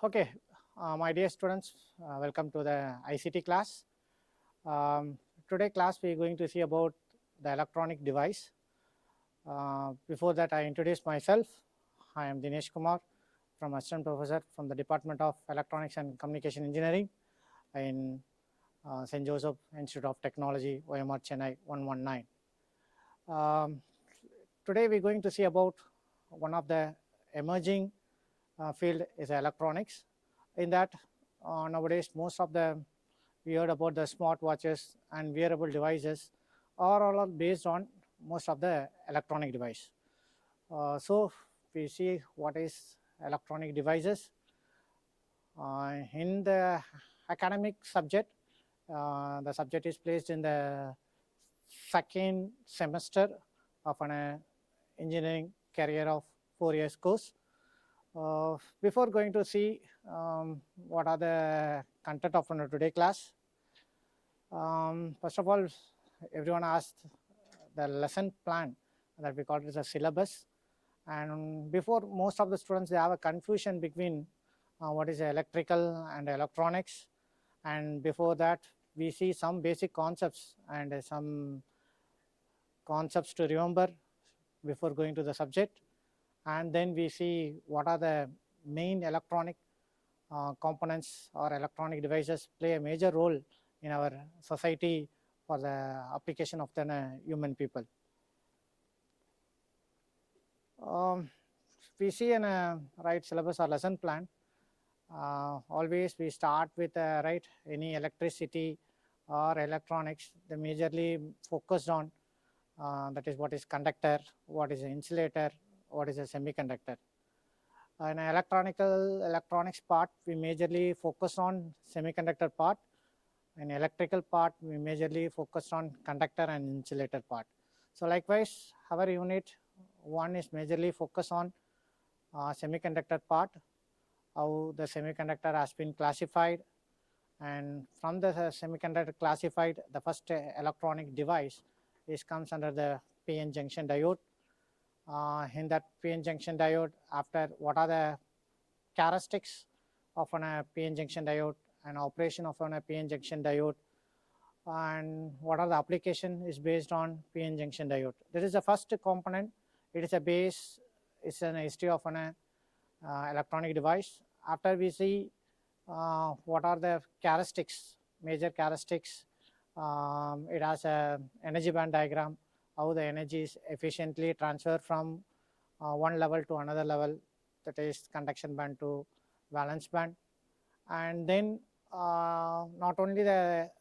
Okay, my dear students, welcome to the ICT class. Today class we are going to see about the electronic device. Before that I introduce myself. I am Dinesh Kumar from Assistant Professor from the Department of Electronics and Communication Engineering in St. Joseph Institute of Technology, OMR Chennai 119. Today we are going to see about one of the emerging field is electronics. In that, nowadays most of the we heard about the smartwatches and wearable devices are all based on most of the electronic device. So we see what is electronic devices. In the academic subject, the subject is placed in the second semester of an engineering career of 4 years course. Before going to see what are the content of today class, first of all, everyone asked the lesson plan that we call it as a syllabus. And before, most of the students, they have a confusion between what is electrical and electronics. And before that, we see some basic concepts and some concepts to remember before going to the subject. And then we see what are the main electronic components or electronic devices play a major role in our society for the application of the human people. We see in a right syllabus or lesson plan, always we start with right any electricity or electronics. They majorly focused on that is what is conductor, what is insulator, what is a semiconductor. In electronics part, we majorly focus on semiconductor part. In electrical part, we majorly focus on conductor and insulator part. So likewise, our unit 1 is majorly focused on semiconductor part, how the semiconductor has been classified, and from the semiconductor classified, the first electronic device is comes under the PN junction diode. In that PN junction diode, after what are the characteristics of a PN junction diode and operation of a PN junction diode, and what are the application is based on PN junction diode. This is the first component. It is a base. It's an history of an electronic device. After we see what are the characteristics, major characteristics. It has a energy band diagram, how the energy is efficiently transferred from one level to another level, that is conduction band to valence band. And then not only the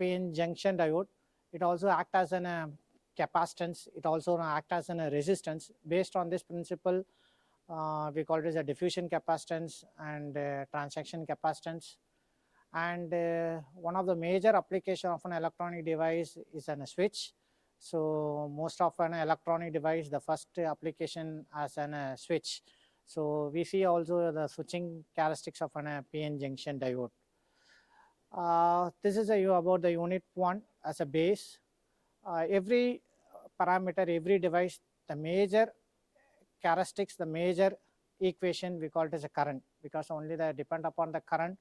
PN junction diode, it also acts as a capacitance, it also acts as a resistance. Based on this principle, we call it as a diffusion capacitance and transaction capacitance. And one of the major application of an electronic device is a switch. So most of an electronic device, the first application as a switch. So we see also the switching characteristics of an PN junction diode. This is about the unit 1 as a base. Every parameter, every device, the major characteristics, the major equation, we call it as a current, because only the depend upon the current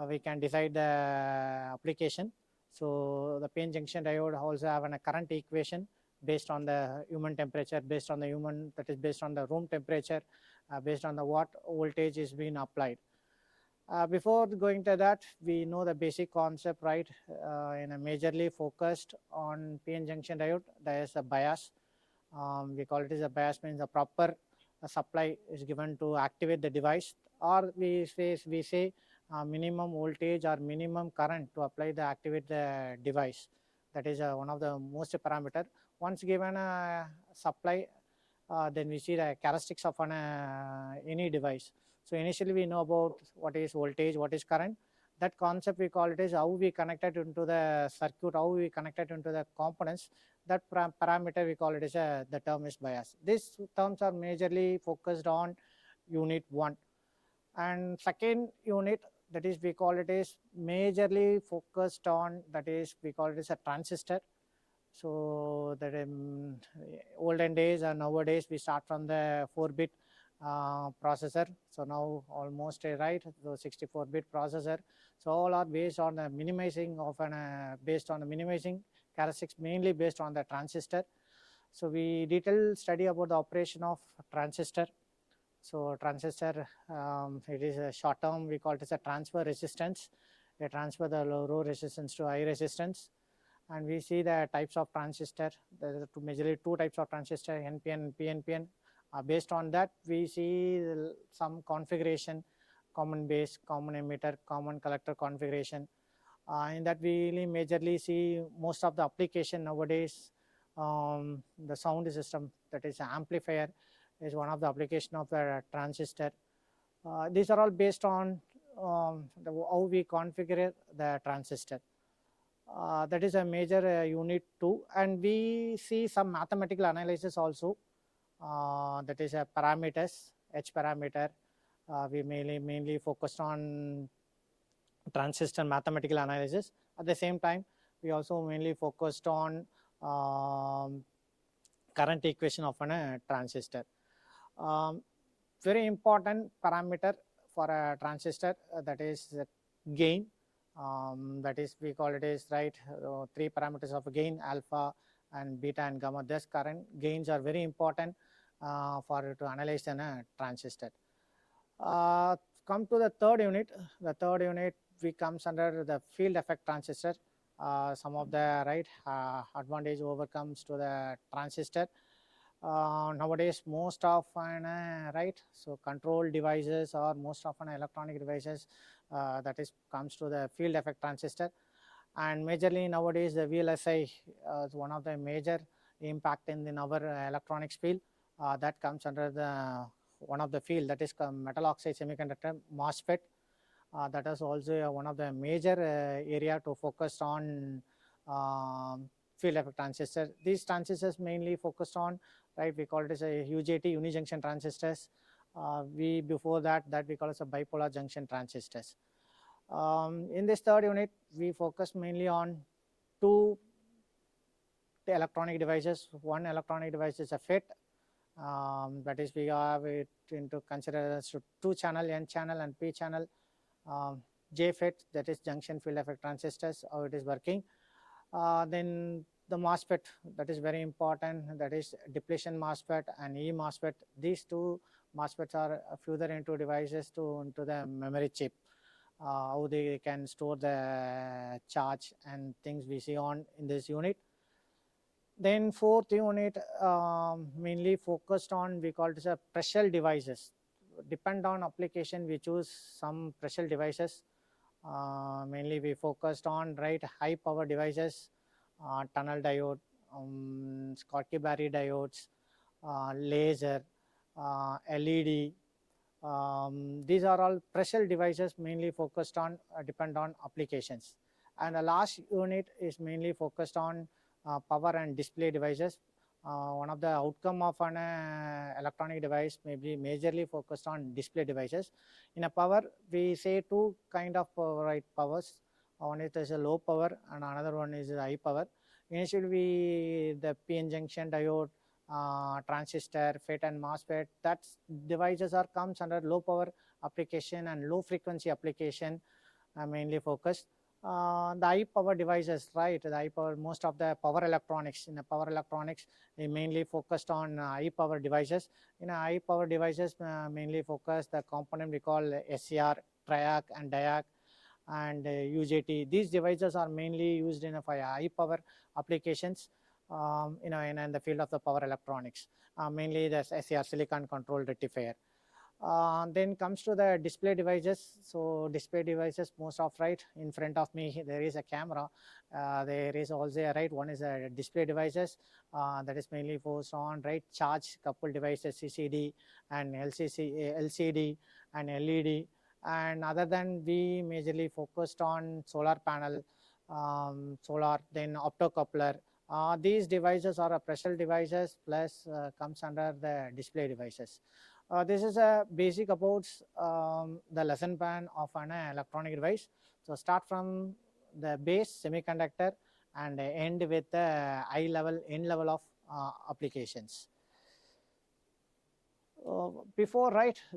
we can decide the application. So the PN junction diode also have a current equation based on the human temperature, based on the human, that is based on the room temperature, based on the what voltage is being applied. Before going to that, we know the basic concept, right? In a majorly focused on PN junction diode, there is a bias. We call it as a bias, means a proper supply is given to activate the device, or we say minimum voltage or minimum current to apply the activate the device. That is one of the most parameter. Once given a supply, then we see the characteristics of any device. So initially we know about what is voltage, what is current. That concept we call it is how we connected into the circuit, how we connected into the components. That parameter we call it as the term is bias. These terms are majorly focused on unit 1. And second unit, that is we call it is majorly focused on, that is we call it as a transistor. So that in olden days and nowadays we start from the 4-bit processor. So now almost right, so 64-bit processor. So all are based on the minimizing of an based on the minimizing characteristics, mainly based on the transistor. So we detailed study about the operation of transistor. So transistor, it is a short term, we call it as a transfer resistance. They transfer the low resistance to high resistance. And we see the types of transistor. There are majorly two types of transistor, NPN and PNPN. Based on that, we see some configuration, common base, common emitter, common collector configuration. In that we really majorly see most of the application nowadays. The sound system, that is amplifier, is one of the application of the transistor. These are all based on how we configure the transistor. That is a major unit too, and we see some mathematical analysis also. That is a parameters, H parameter. We mainly focused on transistor mathematical analysis. At the same time, we also mainly focused on current equation of a transistor. Very important parameter for a transistor, that is gain. That is, we call it as right, three parameters of gain, alpha and beta and gamma. This current gains are very important for to analyze a transistor. Come to the third unit. The third unit we comes under the field effect transistor. Some of the right advantage overcomes to the transistor. Nowadays most of right, so control devices or most of electronic devices, that is comes to the field effect transistor. And majorly nowadays the VLSI is one of the major impact in our electronics field. That comes under the one of the field, that is metal oxide semiconductor MOSFET. That is also one of the major area to focus on field effect transistor. These transistors mainly focused on, right, we call it as a UJT, unijunction transistors. We before that we call it a bipolar junction transistors. In this third unit we focus mainly on two electronic devices. One electronic device is a FET, that is we have it into consider as two channel, N channel and P channel. JFET, that is junction field effect transistors, how it is working. Then the MOSFET, that is very important, that is depletion MOSFET and E MOSFET. These two MOSFETs are further into devices into the memory chip. How they can store the charge and things we see on in this unit. Then fourth unit mainly focused on, we call it as a pressure devices. Depend on application, we choose some pressure devices. Mainly we focused on right high power devices, tunnel diode, Schottky Barry diodes, laser, LED. These are all pressure devices mainly focused on depend on applications. And the last unit is mainly focused on power and display devices. One of the outcome of an electronic device may be majorly focused on display devices. In a power, we say two kind of right powers. One is a low power and another one is a high power. Initially, the PN junction diode, transistor, FET and MOSFET, that devices are comes under low power application and low frequency application, mainly focused. The high power devices, right, the high power, most of the power electronics, in the power electronics they mainly focused on high power devices. In a high power devices mainly focus the component we call SCR, triac and diac and UJT. These devices are mainly used in for high power applications, in the field of the power electronics, mainly the SCR, silicon control rectifier. Then comes to the display devices. So display devices, most of right in front of me there is a camera. There is also a right one is a display devices, that is mainly focused on right charge coupled devices, CCD and LCD and LED. And other than we majorly focused on solar panel, solar, then optocoupler. These devices are a pressure devices plus comes under the display devices. This is a basic about the lesson plan of an electronic device. So start from the base semiconductor and end with the end level of applications. Before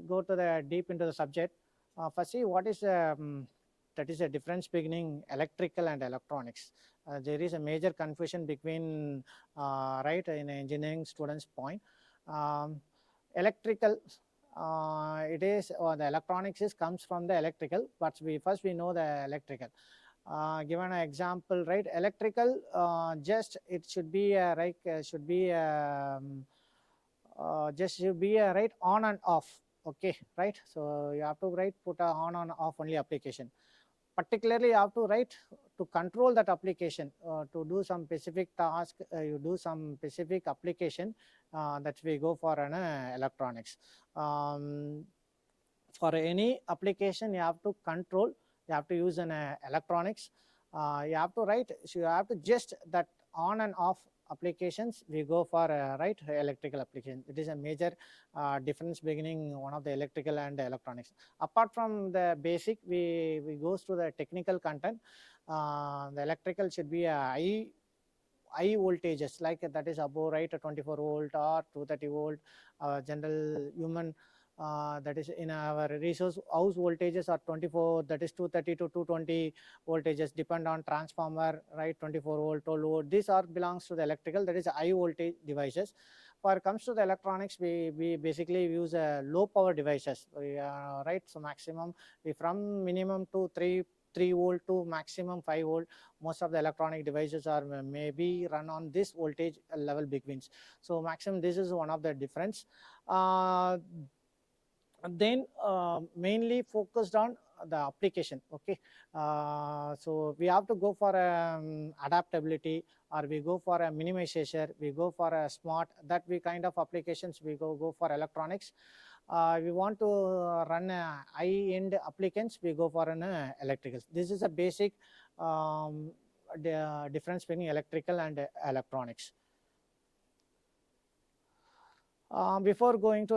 go to the deep into the subject, first see what is that is a difference between electrical and electronics. There is a major confusion between in engineering students point. Electrical, it is, or the electronics is comes from the electrical, but we know the electrical. Given an example, electrical, just it should be should be just should be on and off. Okay, so you have to put a on and off only application. Particularly you have to to control that application, to do some specific task, you do some specific application, that we go for an electronics. For any application you have to control, you have to use an electronics. You have to so you have to just that on and off applications, we go for electrical application. It is a major difference beginning one of the electrical and electronics. Apart from the basic, we goes to the technical content. The electrical should be a high voltages, like that is above 24 volt or 230 volt. General human, that is in our resource house voltages are 24, that is 230 to 220 voltages, depend on transformer, 24 volt, 12 volt. These are belongs to the electrical, that is high voltage devices. For comes to the electronics, we basically use low power devices. So maximum, from minimum to 3 volt to maximum 5 volt. Most of the electronic devices are maybe run on this voltage level betweens. So maximum, this is one of the difference. Then mainly focused on the application. Okay, so we have to go for adaptability, or we go for a minimization, we go for a smart, that we kind of applications we go for electronics. We want to run high-end applicants, we go for an electrical. This is a basic the difference between electrical and electronics. Before going to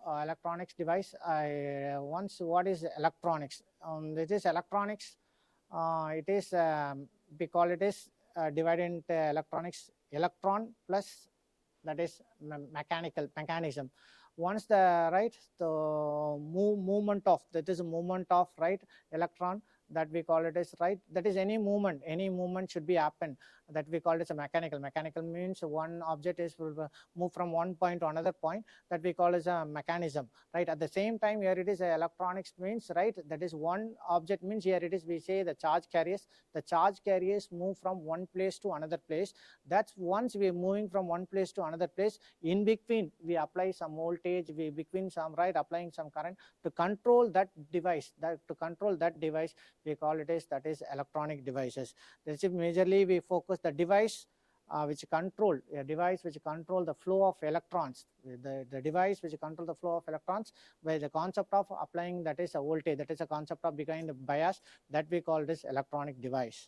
electronics device, once what is electronics? This is electronics. It is we call it is divided into electronics, electron plus, that is mechanical mechanism. Once the the movement of, that is a movement of electron, that we call it as that is any movement should be happen, that we call it as a mechanical means one object is will move from one point to another point, that we call as a mechanism. At the same time, here it is electronics means that is one object means, here it is we say the charge carriers move from one place to another place. That's once we are moving from one place to another place, in between we apply some voltage, we between some applying some current to control that device, we call it as that is electronic devices. This is majorly we focus the device which control the flow of electrons, the device which control the flow of electrons, where the concept of applying that is a voltage, that is a concept of behind the bias, that we call this electronic device.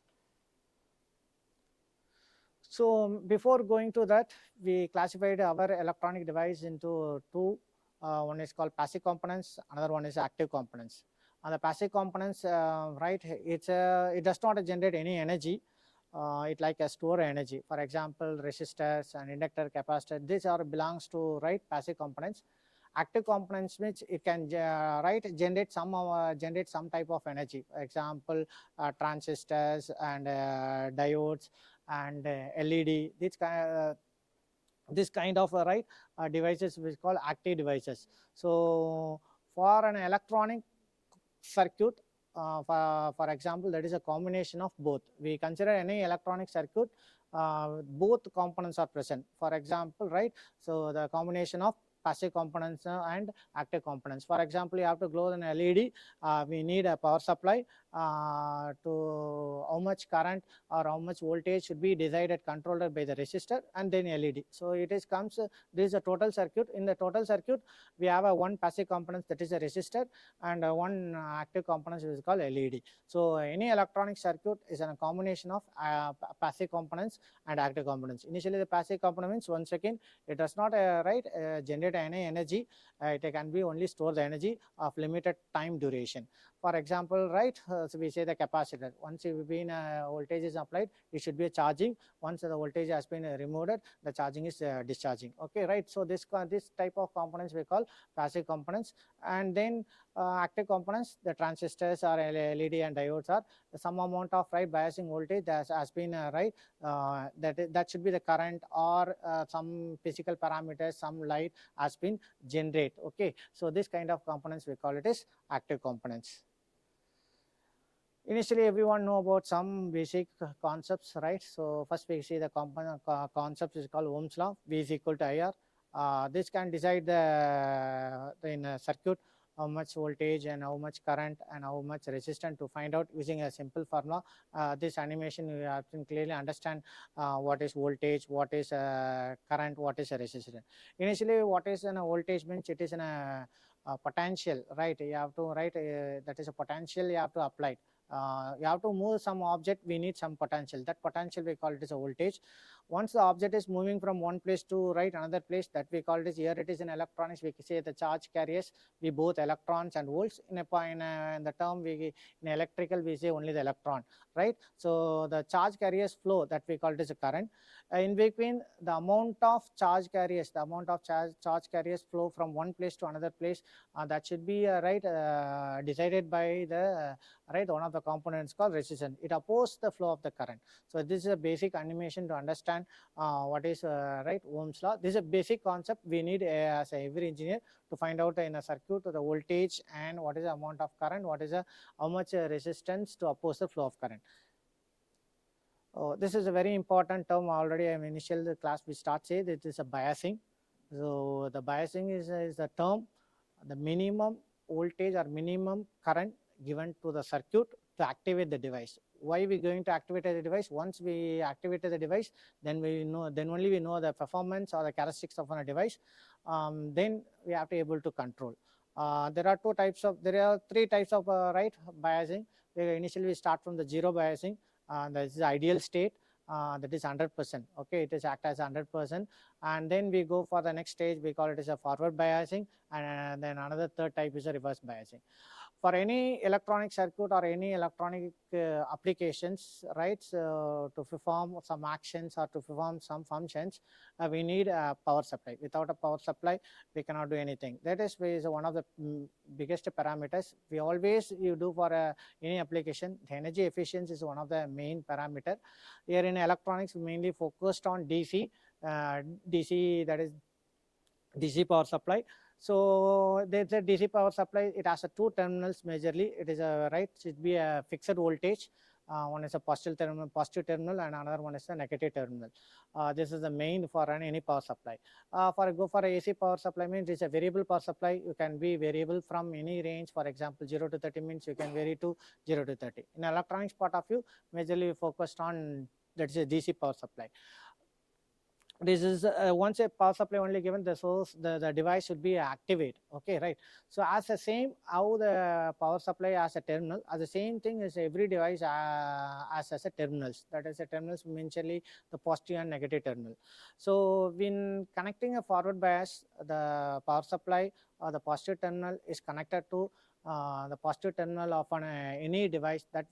So before going to that, we classified our electronic device into two. One is called passive components, another one is active components. And the passive components, it does not generate any energy. It like a store energy. For example, resistors and inductor, capacitor, these are belongs to passive components. Active components which it can generate some type of energy. For example, transistors and diodes and LED. This kind of devices we call active devices. So for an electronic circuit, for example, that is a combination of both. We consider any electronic circuit, both components are present. For example, so the combination of passive components and active components. For example, you have to glow an LED, we need a power supply to how much current or how much voltage should be decided, controlled by the resistor and then LED. So it is comes, this is a total circuit. In the total circuit, we have a one passive component, that is a resistor, and one active component is called LED. So any electronic circuit is a combination of passive components and active components. Initially, the passive component means, once again, it does not generate any energy, it can be only store the energy of limited time duration. For example, right, so we say the capacitor. Once it been voltage is applied, it should be charging. Once the voltage has been removed, the charging is discharging. Okay, right. So this type of components we call passive components. And then active components, the transistors or LED and diodes are some amount of right biasing voltage that has been right, that should be the current or some physical parameters, some light has been generate. Okay, so this kind of components we call it as active components. Initially, everyone know about some basic concepts, right? So first we see the component concept is called Ohm's law. V is equal to IR. This can decide the in a circuit how much voltage and how much current and how much resistance to find out using a simple formula. This animation you have to clearly understand what is voltage, what is current, what is a resistance. Initially, what is a voltage means it is a potential, right? You have to write that is a potential you have to apply. You have to move some object, we need some potential. That potential we call it as a voltage. Once the object is moving from one place to right another place, that we call it as, here it is in electronics, we say the charge carriers, we both electrons and volts. In the term we in electrical we say only the electron, right? So the charge carriers flow, that we call it as a current. In between the amount of charge carriers, charge carriers flow from one place to another place, that should be right decided by the right one of the components called resistance. It opposes the flow of the current. So this is a basic animation to understand what is right Ohm's law. This is a basic concept we need as every engineer to find out in a circuit the voltage and what is the amount of current, what is how much resistance to oppose the flow of current. This is a very important term. Already in initial class we start say that it is a biasing. So the biasing is the term, the minimum voltage or minimum current given to the circuit to activate the device. Why we going to activate the device? Once we activate the device, then we know, then only we know the performance or the characteristics of a device. Then we have to able to control. There are three types of right biasing. Initially we start from the zero biasing. That is the ideal state. That is 100%. Okay, it is act as 100%, and then we go for the next stage. We call it as a forward biasing, and then another third type is a reverse biasing. For any electronic circuit or any electronic applications, right, so to perform some actions or to perform some functions, we need a power supply. Without a power supply, we cannot do anything. That is one of the biggest parameters we always you do for any application. The energy efficiency is one of the main parameter. Here in electronics, mainly focused on DC, DC, that is DC power supply. So there's a DC power supply. It has two terminals majorly. It is a right. Should be a fixed voltage. One is a positive terminal, and another one is a negative terminal. This is the main for any power supply. For a AC power supply means it's a variable power supply. You can be variable from any range. For example, 0 to 30 means you can vary to 0 to 30. In electronics part of view, majorly focused on that is a DC power supply. This is once a power supply only given, the source the device should be activate. Okay, right? So as the same how the power supply as a terminal, as the same thing is every device as a terminals. That is a terminals mentally the positive and negative terminal. So when connecting a forward bias, the power supply or the positive terminal is connected to the positive terminal of any device that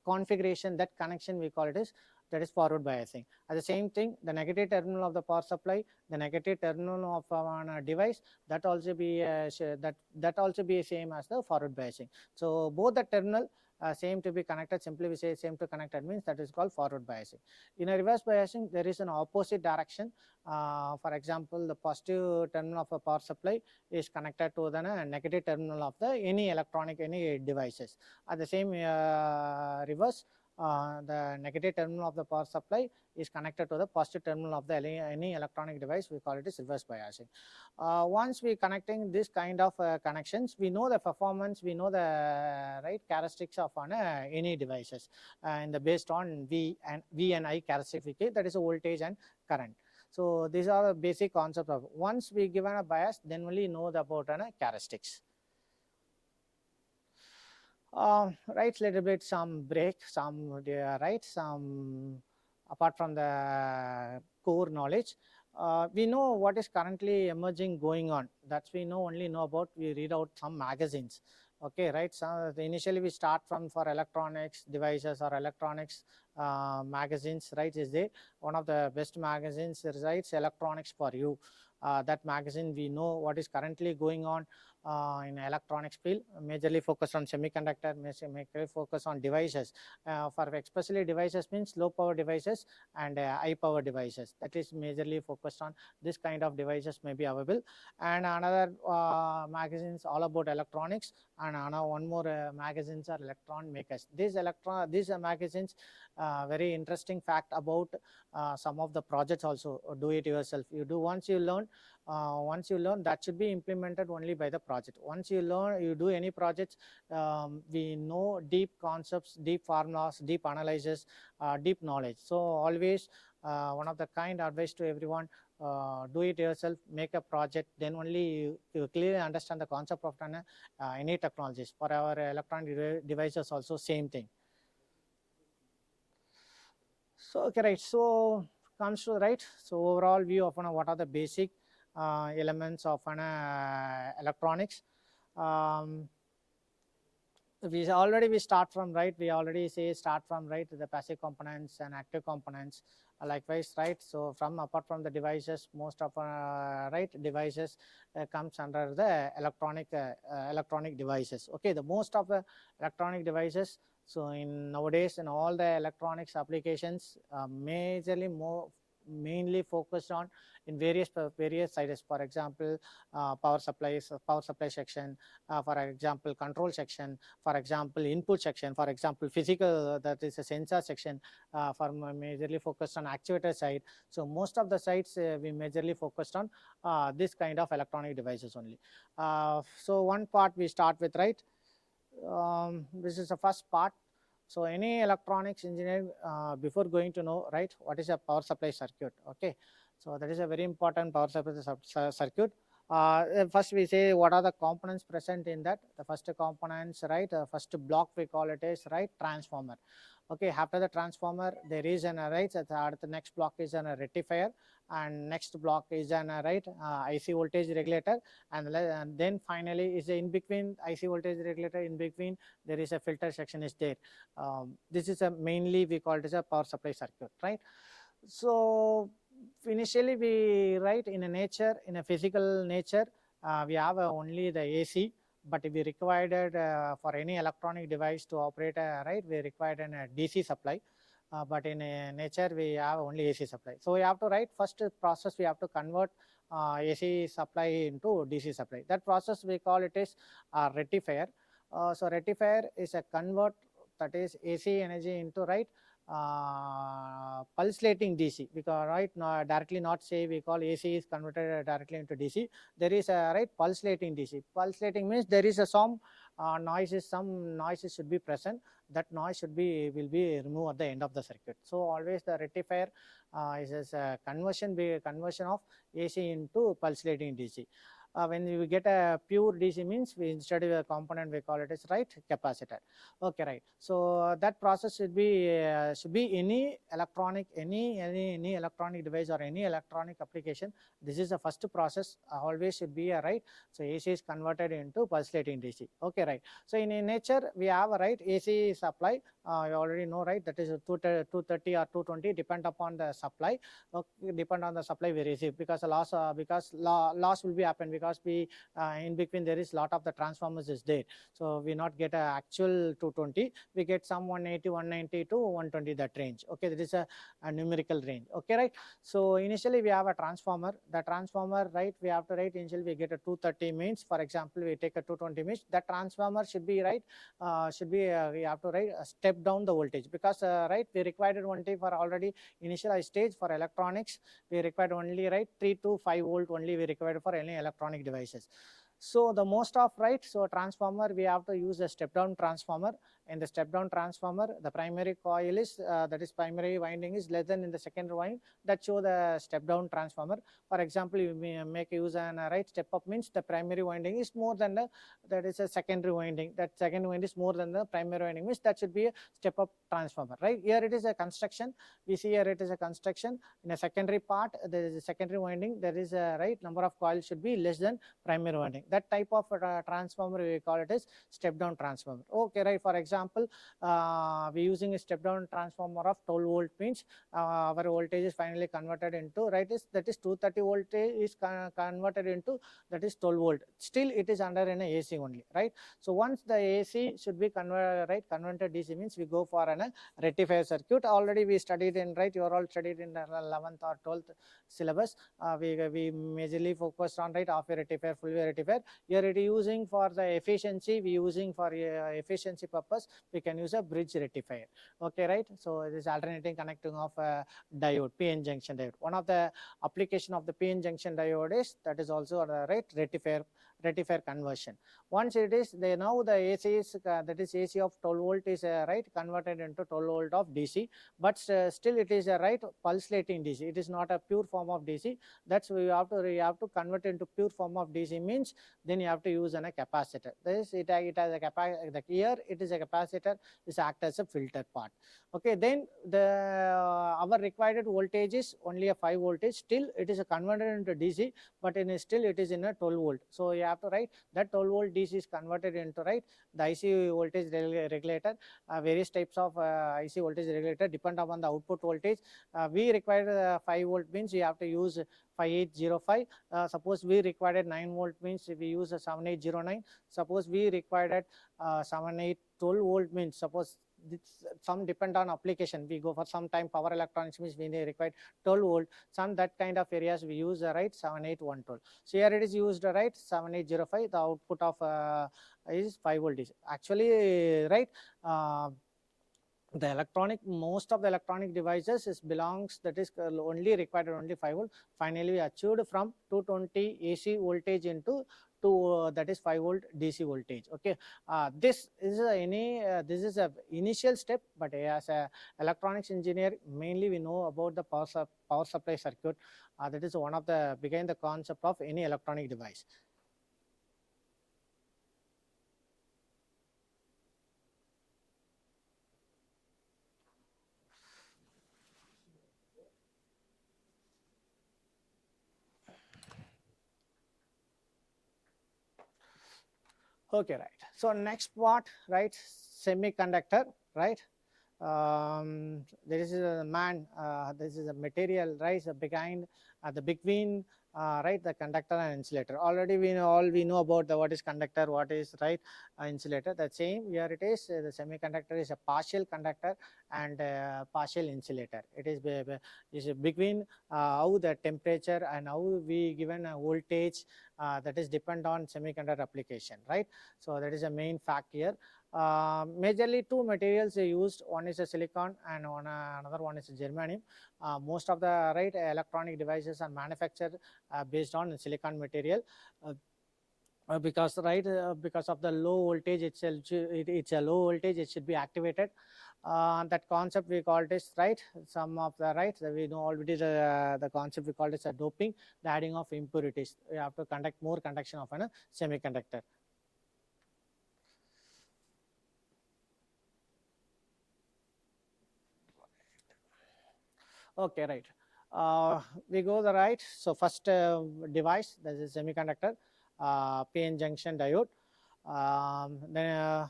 configuration, that connection we call it is, that is forward biasing. At the same thing, the negative terminal of the power supply, the negative terminal of a device, that also be that also be same as the forward biasing. So both the terminal same to be connected. Simply we say same to connected means that is called forward biasing. In a reverse biasing, there is an opposite direction. For example, the positive terminal of a power supply is connected to the negative terminal of the any electronic any devices. At the same reverse, the negative terminal of the power supply is connected to the positive terminal of the any electronic device. We call it as reverse biasing. Once we connecting this kind of connections, we know the performance, we know the right characteristics of any devices, and based on V and I characteristic, that is a voltage and current. So these are the basic concepts of once we given a bias, then only know about characteristics. Right, little bit some break, some right, some apart from the core knowledge. we know what is currently emerging going on. That's we only know about, we read out some magazines. Okay, right. So initially we start from for electronics devices or electronics magazines, right? Is there one of the best magazines, right? Electronics for you. That magazine, we know what is currently going on in electronics field, majorly focused on semiconductor, majorly focused on devices. For especially devices means low power devices and high power devices. That is majorly focused on this kind of devices may be available. And another magazines all about electronics, and another one more magazines are electron makers. These magazines, very interesting fact about some of the projects also. Do it yourself. You do once you learn. Once you learn, that should be implemented only by the project. Once you learn, you do any projects, we know deep concepts, deep formulas, deep analysis, deep knowledge. So always one of the kind advice to everyone, do it yourself, make a project, then only you clearly understand the concept of any technologies. For our electronic devices also same thing. So okay, right. So comes to right. So overall view of what are the basic elements of electronics. Um, we start from right. We already say start from right the passive components and active components. Likewise, right. So from apart from the devices, most of right devices comes under the electronic devices. Okay, the most of the electronic devices. So in nowadays in all the electronics applications, mainly focused on in various sides. For example, power supply section. For example, control section. For example, input section. For example, physical, that is a sensor section. For majorly focused on actuator side. So most of the sites we majorly focused on this kind of electronic devices only. So one part we start with, right. This is the first part. So any electronics engineer, before going to know, right, what is a power supply circuit. Okay, so that is a very important power supply circuit. First we say what are the components present in that. The first components, right, first block we call it is right transformer. Okay, after the transformer there is an right, the next block is a rectifier, and next block is an right IC voltage regulator, and then finally is in between IC voltage regulator, in between there is a filter section is there. This is a mainly we call it as a power supply circuit, right. So initially we write in a nature, in a physical nature, we have only the AC, but we required for any electronic device to operate, right, we required a DC supply. But in nature we have only AC supply. So we have to write first process, we have to convert AC supply into DC supply. That process we call it is rectifier. So rectifier is a convert, that is AC energy into right pulsating DC, because right now directly not say we call AC is converted directly into DC. There is a right pulsating DC. Pulsating means there is a some noises should be present. That noise will be removed at the end of the circuit. So always the rectifier is a conversion of AC into pulsating DC. When we get a pure DC means we instead of a component we call it as right capacitor. Okay, right. So that process should be any electronic, any electronic device or any electronic application. This is the first process. Always should be a right. So AC is converted into pulsating DC. Okay, right. So in nature we have a right AC supply. You already know, right, that is 230 or 220 depend upon the supply. Okay, depend on the supply we receive, because a loss loss will be happen, because we in between there is lot of the transformers is there. So we not get a actual 220, we get some 180, 190 to 120, that range. Okay, that is a numerical range. Okay, right. So initially we have a transformer. The transformer, right, we have to write initially we get a 230 means, for example we take a 220 means, the transformer should be right, we have to write step down the voltage, because right we required 120 for already initial stage. For electronics we required only right 3 to 5 volt only we required for any electronic devices. So the most of so transformer we have to use a step down transformer. In the step down transformer, the primary coil is that is primary winding is less than in the secondary winding, that show the step down transformer. For example, you may make use an step up means the primary winding is more than the that is a secondary winding. That secondary winding is more than the primary winding means that should be a step up transformer, right? Here it is a construction. We see here it is a construction. In a secondary part, there is a secondary winding. There is a number of coils should be less than primary winding. That type of transformer we call it as step down transformer. Okay, right. For example, we using a step down transformer of 12 volt means our voltage is finally converted into that is 230 voltage is converted into that is 12 volt. Still it is under an AC only, right? So once the AC should be converted DC means we go for an rectifier circuit. Already we studied in you are all studied in the 11th or 12th syllabus. We majorly focused on half wave rectifier, full wave rectifier. Here it is using for the efficiency. We using for efficiency purpose. We can use a bridge rectifier. Okay, right? So it is alternating connecting of diode, PN junction diode. One of the application of the PN junction diode is that is also rectifier conversion. Once it is now the AC is that is AC of 12 volt is converted into 12 volt of DC, but still it is a pulsating DC. It is not a pure form of DC. That's why you have to convert into pure form of DC means then you have to use a capacitor. This it has a capacitor. Here it is a capacitor. This act as a filter part. Okay, then our required voltage is only a 5 voltage. Still it is converted into DC, but still it is in a 12 volt. So you have to write that 12 volt DC is converted into the IC voltage regulator. Various types of IC voltage regulator depend upon the output voltage. We require 5 volt means you have to use 5805. Suppose we required 9 volt means we use a 7809. Suppose we required 7812 volt means suppose some depend on application. We go for some time power electronics means we require 12 volt. Some that kind of areas we use 7812. So here it is used 7805. The output of is 5 volt. Actually the most of the electronic devices is belongs that is only required only 5 volt. Finally we achieved from 220 AC voltage into that is 5 volt DC voltage. Okay, this is this is a initial step, but as a electronics engineer mainly we know about the power supply circuit. That is one of the behind the concept of any electronic device. Okay, right. So next part, semiconductor, right? There is a man, this is a material, behind the between, the conductor and insulator. Already we know about what is conductor, what is insulator. The same here it is. The semiconductor is a partial conductor and partial insulator. It is between how the temperature and how we given a voltage that is depend on semiconductor application, right? So that is a main fact here. Majorly two materials are used. One is a silicon and another one is a germanium. Most of the electronic devices are manufactured based on silicon material. Because because of the low voltage itself, it's a low voltage, it should be activated. That concept we call this some of the we know already the concept we call this a doping, the adding of impurities. We have to conduct more conduction of a semiconductor. Okay, right. We go the right. So first device, that is semiconductor, PN junction diode. Then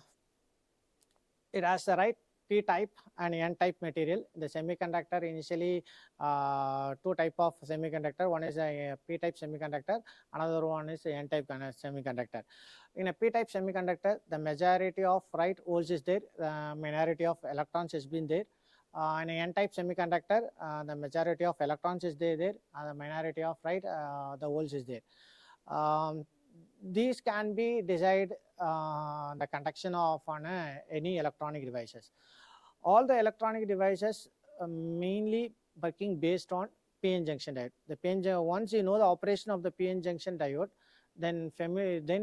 it has the P type and N type material. The semiconductor initially two type of semiconductor. One is a P type semiconductor. Another one is a N type semiconductor. In a P type semiconductor, the majority of holes is there. The minority of electrons has been there. In an N-type semiconductor, the majority of electrons is there, the minority of the holes is there. These can be decided the conduction of on any electronic devices. All the electronic devices mainly working based on PN junction diode. The PN once you know the operation of the PN junction diode, then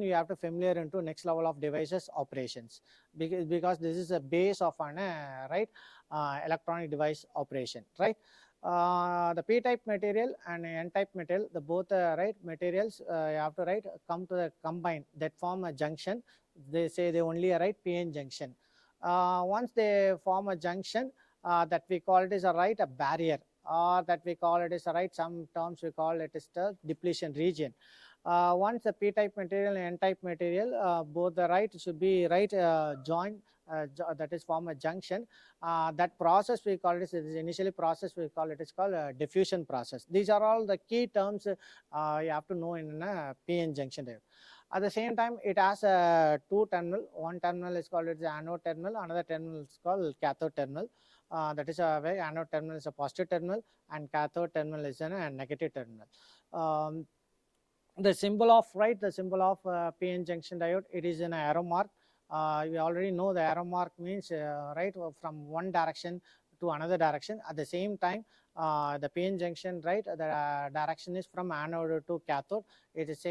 you have to familiar into next level of devices operations, because this is a base of an right electronic device operation, right. The p-type material and n-type material, the both right materials you have to come to the combine that form a junction. They say they only pn junction. Once they form a junction, that we call it is a barrier, or that we call it is some terms we call it is the depletion region. Once the p-type material and n-type material both the should be joined, that is form a junction. That process we call it is initially process we call it is called diffusion process. These are all the key terms you have to know in a PN junction diode. At the same time, it has two terminal. One terminal is called the anode terminal. Another terminal is called cathode terminal. That is where anode terminal is a positive terminal and cathode terminal is a negative terminal. The symbol of PN junction diode, it is an arrow mark. You already know the arrow mark means from one direction to another direction. At the same time, the PN junction, the direction is from anode to cathode. It is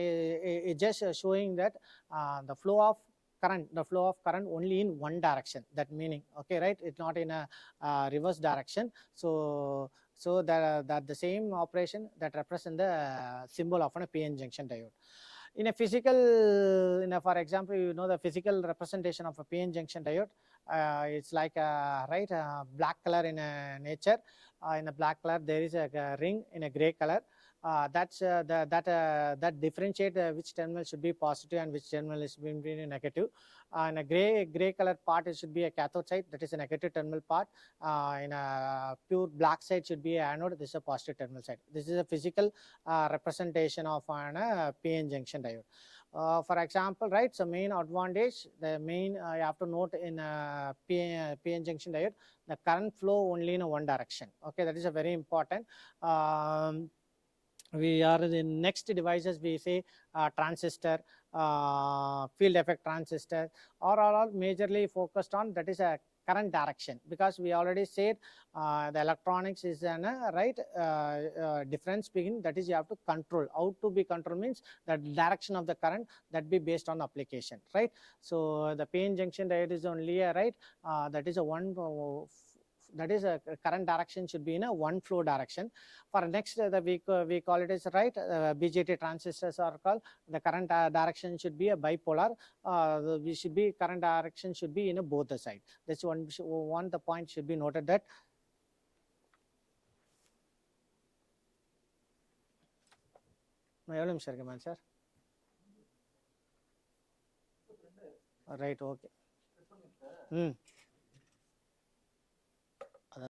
just showing that the flow of current only in one direction. That meaning, okay, it's not in a reverse direction. So that the same operation that represent the symbol of a PN junction diode. In a physical, for example, you know the physical representation of a PN junction diode. It's like black color in nature. In a black color, there is a ring in a gray color. That differentiate which terminal should be positive and which terminal is being negative. In a gray color part, it should be a cathode side, that is a negative terminal part. In a pure black side should be a anode, this is a positive terminal side. This is a physical representation of an PN junction diode. For example, so main advantage, the main you have to note in PN junction diode, the current flow only in one direction. Okay, that is a very important. We are the next devices, we say transistor, field effect transistor, or are all majorly focused on that is a current direction, because we already said the electronics is an difference between, that is you have to control. How to be control means the direction of the current that be based on application, right. So the PN junction diode is only a that is a one that is a current direction should be in a one flow direction. For next we call it as BJT transistors are called, the current direction should be a bipolar. We should be current direction should be in a both the side. That's one the point should be noted that. Sir. Right, okay.